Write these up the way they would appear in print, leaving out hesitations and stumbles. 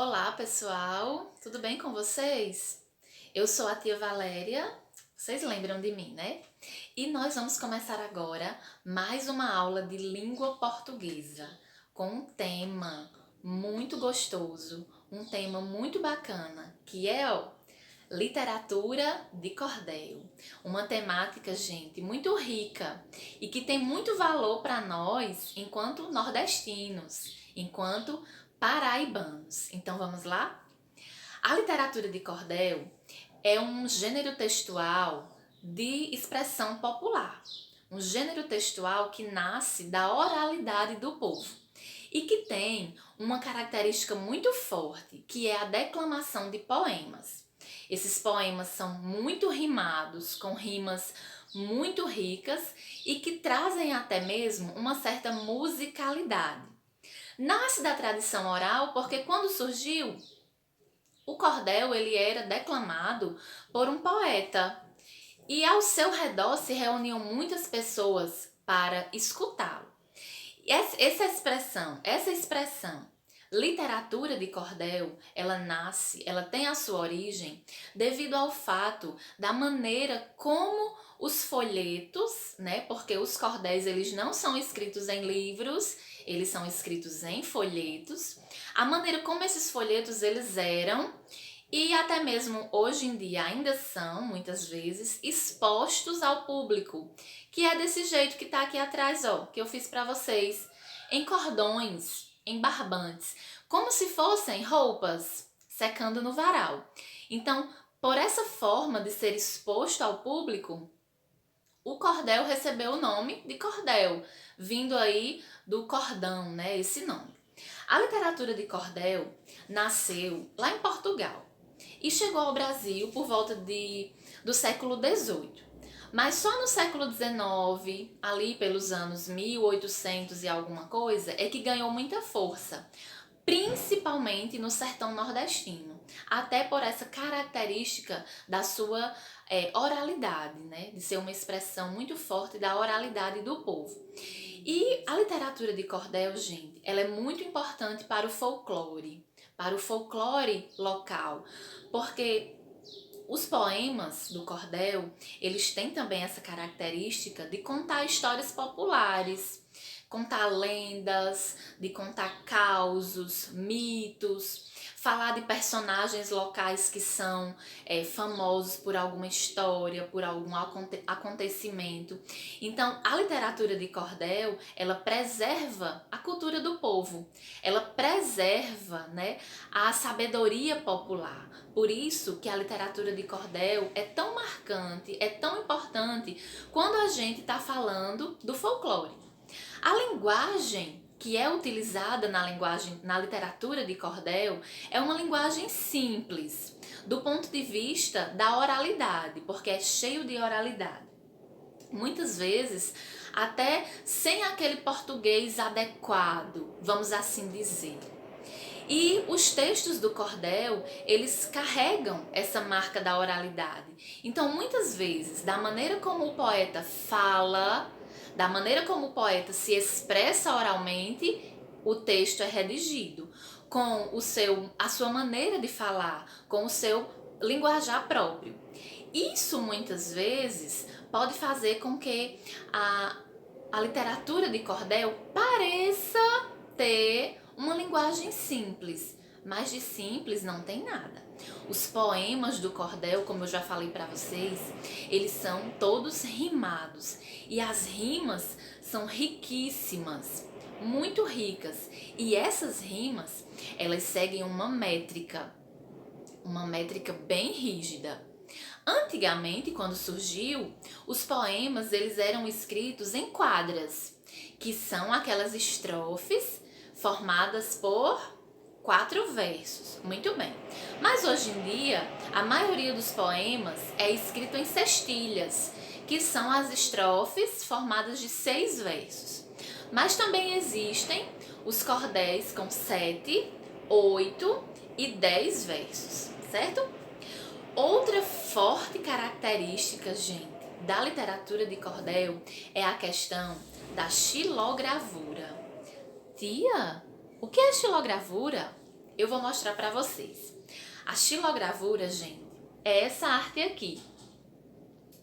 Olá, pessoal! Tudo bem com vocês? Eu sou a tia Valéria, vocês lembram de mim, né? E nós vamos começar agora mais uma aula de língua portuguesa com um tema muito gostoso, um tema muito bacana, que é literatura de cordel. Uma temática, gente, muito rica e que tem muito valor para nós enquanto nordestinos, enquanto paraibanos. Então vamos lá? A literatura de cordel é um gênero textual de expressão popular. Um gênero textual que nasce da oralidade do povo e que tem uma característica muito forte, que é a declamação de poemas. Esses poemas são muito rimados, com rimas muito ricas e que trazem até mesmo uma certa musicalidade. Nasce da tradição oral porque quando surgiu, o cordel ele era declamado por um poeta e ao seu redor se reuniam muitas pessoas para escutá-lo. Essa expressão, literatura de cordel, ela tem a sua origem devido ao fato da maneira como os folhetos, né? Porque os cordéis eles não são escritos em livros, eles são escritos em folhetos. A maneira como esses folhetos eles eram e até mesmo hoje em dia ainda são, muitas vezes, expostos ao público, que é desse jeito que tá aqui atrás, ó, que eu fiz para vocês, em cordões, em barbantes, como se fossem roupas secando no varal. Então, por essa forma de ser exposto ao público, o cordel recebeu o nome de cordel, vindo aí do cordão, né, esse nome. A literatura de cordel nasceu lá em Portugal e chegou ao Brasil por volta do século XVIII. Mas só no século XIX, ali pelos anos 1800 e alguma coisa, é que ganhou muita força, principalmente no sertão nordestino, até por essa característica da sua oralidade, né? De ser uma expressão muito forte da oralidade do povo. E a literatura de cordel, gente, ela é muito importante para o folclore local, porque os poemas do cordel, eles têm também essa característica de contar histórias populares, contar lendas, de contar causos, mitos, falar de personagens locais que são famosos por alguma história, por algum acontecimento. Então, a literatura de cordel, ela preserva a cultura do povo, ela preserva, né, a sabedoria popular. Por isso que a literatura de cordel é tão marcante, é tão importante quando a gente está falando do folclore. A linguagem que é utilizada na literatura de cordel é uma linguagem simples, do ponto de vista da oralidade, porque é cheio de oralidade. Muitas vezes, até sem aquele português adequado, vamos assim dizer. E os textos do cordel, eles carregam essa marca da oralidade. Então, muitas vezes, da maneira como o poeta fala, da maneira como o poeta se expressa oralmente, o texto é redigido com a sua maneira de falar, com o seu linguajar próprio. Isso muitas vezes pode fazer com que a literatura de cordel pareça ter uma linguagem simples, mas de simples não tem nada. Os poemas do cordel, como eu já falei para vocês, eles são todos rimados e as rimas são riquíssimas, muito ricas. E essas rimas, elas seguem uma métrica bem rígida. Antigamente, quando surgiu, os poemas eles eram escritos em quadras, que são aquelas estrofes formadas por 4 versos. Muito bem. Mas hoje em dia, a maioria dos poemas é escrito em sextilhas, que são as estrofes formadas de 6 versos. Mas também existem os cordéis com 7, 8 e 10 versos, certo? Outra forte característica, gente, da literatura de cordel é a questão da xilogravura. Tia, o que é xilogravura? eu vou mostrar para vocês. A xilogravura, gente, é essa arte aqui.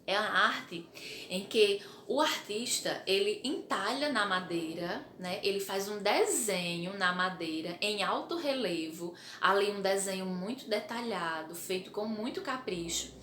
É a arte em que o artista, ele entalha na madeira, né? Ele faz um desenho na madeira em alto relevo, ali um desenho muito detalhado, feito com muito capricho.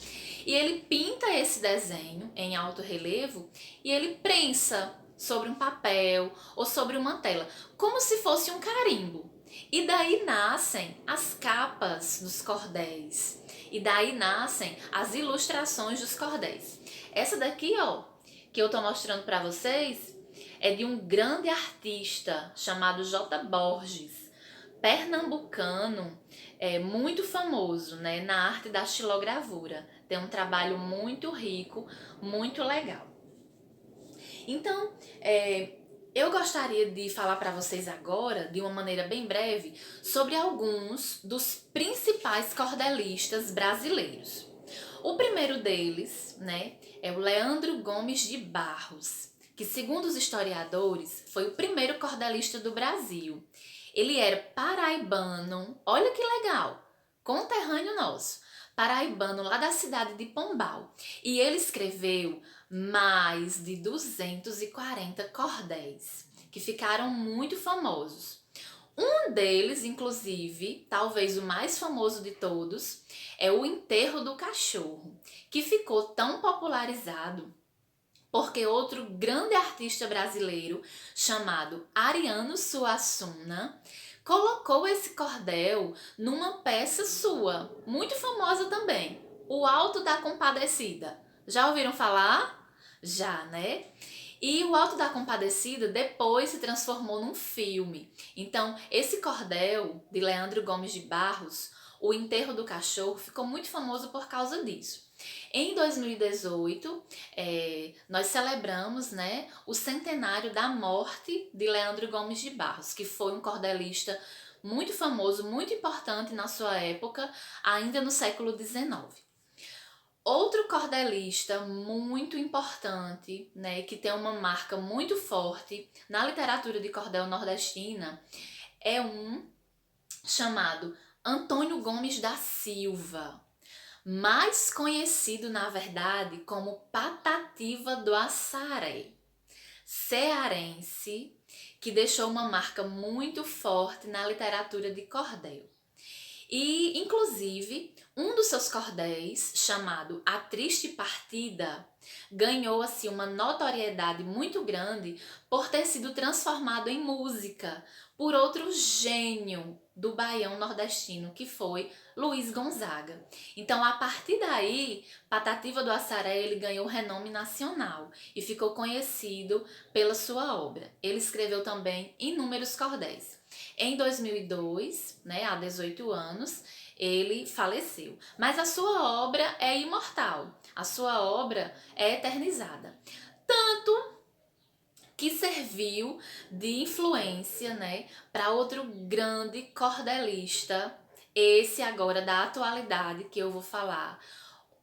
E ele pinta esse desenho em alto relevo e ele prensa sobre um papel ou sobre uma tela, como se fosse um carimbo. E daí nascem as capas dos cordéis. E daí nascem as ilustrações dos cordéis. Essa daqui, ó, que eu tô mostrando para vocês, é de um grande artista chamado J. Borges, pernambucano, muito famoso, né, na arte da xilogravura. Tem um trabalho muito rico, muito legal. Então, eu gostaria de falar para vocês agora, de uma maneira bem breve, sobre alguns dos principais cordelistas brasileiros. O primeiro deles, né, é o Leandro Gomes de Barros, que, segundo os historiadores, foi o primeiro cordelista do Brasil. Ele era paraibano, olha que legal, conterrâneo nosso, paraibano lá da cidade de Pombal. E ele escreveu mais de 240 cordéis, que ficaram muito famosos. Um deles, inclusive, talvez o mais famoso de todos, é o Enterro do Cachorro, que ficou tão popularizado porque outro grande artista brasileiro, chamado Ariano Suassuna, colocou esse cordel numa peça sua, muito famosa também, O Alto da Compadecida. Já ouviram falar? Já, né? E o Alto da Compadecida depois se transformou num filme. Então, esse cordel de Leandro Gomes de Barros, O Enterro do Cachorro, ficou muito famoso por causa disso. Em 2018, nós celebramos, né, o centenário da morte de Leandro Gomes de Barros, que foi um cordelista muito famoso, muito importante na sua época, ainda no século XIX. Outro cordelista muito importante, né, que tem uma marca muito forte na literatura de cordel nordestina, é um chamado Antônio Gomes da Silva, mais conhecido, na verdade, como Patativa do Assaré, cearense, que deixou uma marca muito forte na literatura de cordel. E, inclusive, um dos seus cordéis, chamado A Triste Partida, ganhou assim uma notoriedade muito grande por ter sido transformado em música por outro gênio do baião nordestino, que foi Luiz Gonzaga. Então, a partir daí, Patativa do Assaré, ele ganhou renome nacional e ficou conhecido pela sua obra. Ele escreveu também inúmeros cordéis. Em 2002, né, há 18 anos, ele faleceu. Mas a sua obra é imortal, a sua obra é eternizada. Tanto que serviu de influência, né, para outro grande cordelista, esse agora da atualidade que eu vou falar.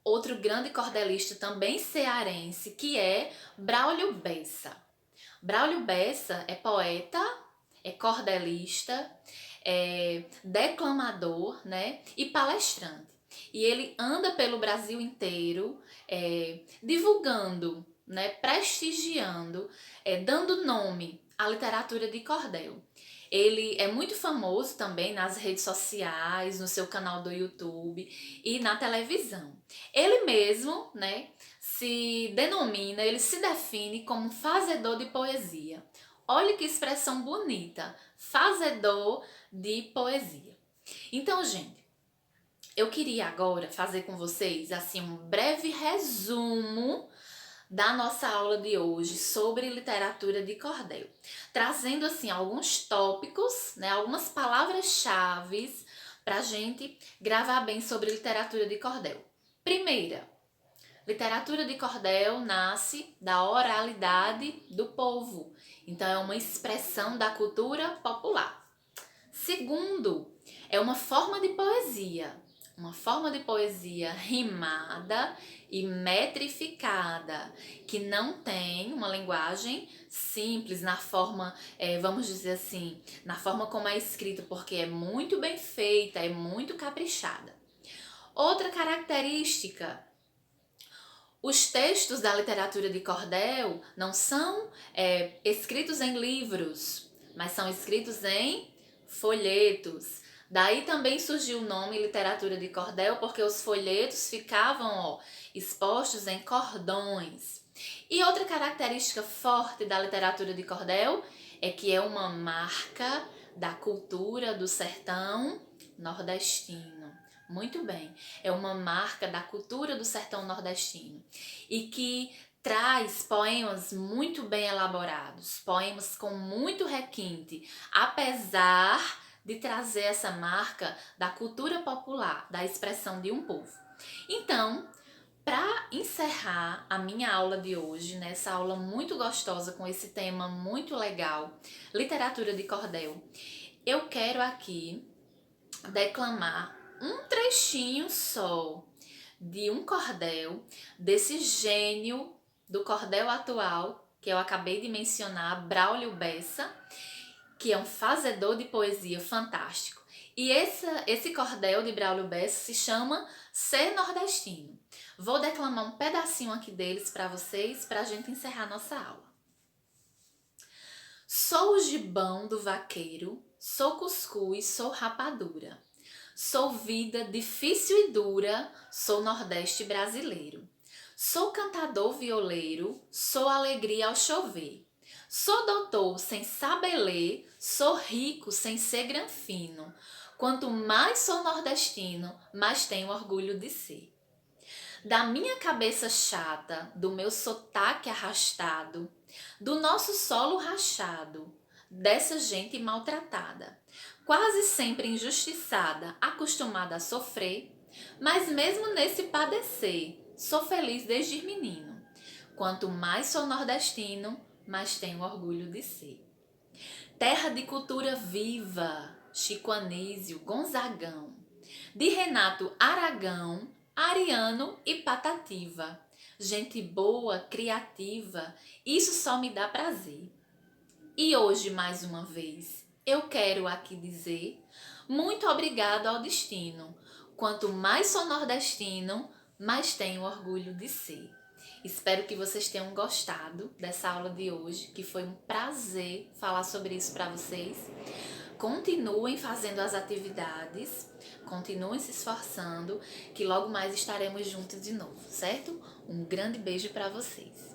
Outro grande cordelista também cearense, que é Braulio Bessa. Braulio Bessa é poeta, é cordelista, é declamador, né, e palestrante. E ele anda pelo Brasil inteiro divulgando, né, prestigiando, dando nome à literatura de cordel. Ele é muito famoso também nas redes sociais, no seu canal do YouTube e na televisão. Ele mesmo, né, se denomina, ele se define como fazedor de poesia. Olha que expressão bonita, fazedor de poesia. Então, gente, eu queria agora fazer com vocês assim um breve resumo da nossa aula de hoje sobre literatura de cordel, trazendo assim alguns tópicos, né, algumas palavras-chave para a gente gravar bem sobre literatura de cordel. Primeira, literatura de cordel nasce da oralidade do povo, então é uma expressão da cultura popular. Segundo, é uma forma de poesia, uma forma de poesia rimada e metrificada, que não tem uma linguagem simples na forma, vamos dizer assim, na forma como é escrito, porque é muito bem feita, é muito caprichada. Outra característica: os textos da literatura de cordel não são escritos em livros, mas são escritos em folhetos. Daí também surgiu o nome literatura de cordel, porque os folhetos ficavam expostos em cordões. E outra característica forte da literatura de cordel é que é uma marca da cultura do sertão nordestino. Muito bem, é uma marca da cultura do sertão nordestino e que traz poemas muito bem elaborados, poemas com muito requinte, apesar de trazer essa marca da cultura popular, da expressão de um povo. Então, para encerrar a minha aula de hoje, nessa aula muito gostosa com esse tema muito legal, literatura de cordel, eu quero aqui declamar um trechinho só de um cordel, desse gênio do cordel atual que eu acabei de mencionar, Braulio Bessa, que é um fazedor de poesia fantástico. E esse cordel de Braulio Bessa se chama Ser Nordestino. Vou declamar um pedacinho aqui deles para vocês, para a gente encerrar nossa aula. Sou o gibão do vaqueiro, sou cuscuz, sou rapadura. Sou vida difícil e dura, sou Nordeste brasileiro. Sou cantador violeiro, sou alegria ao chover. Sou doutor sem saber ler, sou rico sem ser granfino. Quanto mais sou nordestino, mais tenho orgulho de ser. Da minha cabeça chata, do meu sotaque arrastado, do nosso solo rachado, dessa gente maltratada, quase sempre injustiçada, acostumada a sofrer, mas mesmo nesse padecer, sou feliz desde menino. Quanto mais sou nordestino, mais tenho orgulho de ser. Terra de cultura viva, Chico Anísio, Gonzagão, de Renato Aragão, Ariano e Patativa. Gente boa, criativa, isso só me dá prazer. E hoje, mais uma vez, eu quero aqui dizer muito obrigado ao destino. Quanto mais sou nordestino, mais tenho orgulho de ser. Espero que vocês tenham gostado dessa aula de hoje, que foi um prazer falar sobre isso para vocês. Continuem fazendo as atividades, continuem se esforçando, que logo mais estaremos juntos de novo, certo? Um grande beijo para vocês.